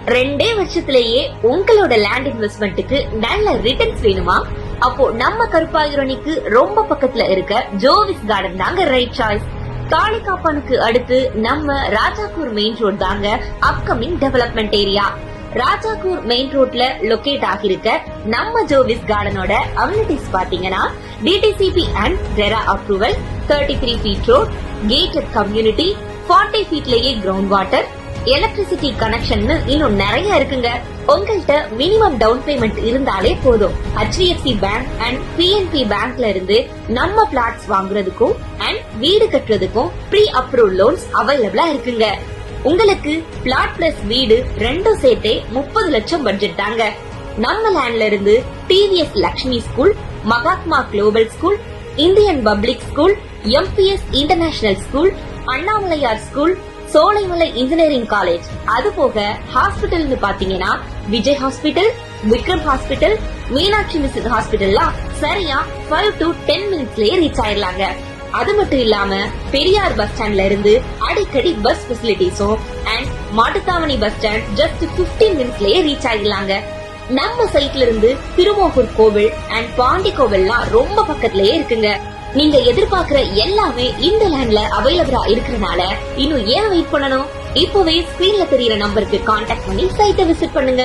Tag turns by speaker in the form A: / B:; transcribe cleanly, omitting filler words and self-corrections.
A: 2 வருஷத்திலேயே உங்களோட லேண்ட் இன்வெஸ்ட்மெண்ட்டுக்கு நல்ல ரிட்டர்ன்ஸ் வேணுமா? அப்போ நம்ம கருப்பாயூரணிக்கு ரொம்ப பக்கத்துல இருக்க ஜோவிஸ் கார்டன் தாங்க ரைட் சாய்ஸ். தாலிகாப்பானுக்கு அடுத்து நம்ம ராஜாக்கூர் மெயின் ரோட் தாங்க upcoming development area. Rajakoor main ரோட்ல லொகேட் ஆகிருக்க நம்ம ஜோவிஸ் கார்டனோட அம்யூனிட்டிஸ் பாத்தீங்கன்னா DTCP and RERA approval, 33 feet road, gated community, 40 feetலயே கிரவுண்ட் வாட்டர், எலக்ட்ரிசிட்டி கனெக்ஷன் இன்னும் நிறைய இருக்குங்க. உங்கள்கிட்ட மினிமம் டவுன் பேமெண்ட் இருந்தாலே போதும். HDFC பேங்க் அண்ட் PNB பேங்க்ல இருந்து நம்ம பிளாட்ஸ் வாங்குறதுக்கும் அண்ட் வீடு கட்டுறதுக்கும் ப்ரீ அப்ரூவ் லோன்ஸ் அவைலபிளா இருக்குங்க. உங்களுக்கு பிளாட் பிளஸ் வீடு ரெண்டும் சேர்த்தே 30 லட்சம் பட்ஜெட் தாங்க. நம்ம லேண்ட்ல இருந்து TVS Lakshmi school, Mahatma global school, Indian public school, MPS international school, Annamalaiyar school, Solaimalai engineering college, அது போக ஹாஸ்பிட்டல்னு பாத்தீங்கன்னா Vijay hospital, Vikram hospital, Meenakshi mission ஹாஸ்பிட்டல்லாம் சரியா 5 to 10 மினிட்ஸ்லயே ரீச் ஆயிடலாங்க. அது மட்டும் இல்லாம பெரியார் பஸ் ஸ்டாண்ட்ல இருந்து அடிக்கடி பஸ் ஃபெசிலிட்டிஸும் and Mattuthavani bus stand just 15 மினிட்ஸ்லயே ரீச் ஆயிடலாங்க. நம்ம சைட்ல இருந்து திருமோகூர் கோவில் அண்ட் பாண்டி கோவில்லாம் ரொம்ப பக்கத்திலேயே இருக்குங்க. நீங்க எதிர்பார்க்கிற எல்லாமே இந்த லேண்ட்ல அவைலபிளா இருக்கறனால இன்னும் ஏன் வெயிட் பண்ணணும்? இப்பவே ஸ்கிரீன்ல தெரியற நம்பருக்கு கான்டாக்ட் பண்ணி சைட்டை விசிட் பண்ணுங்க.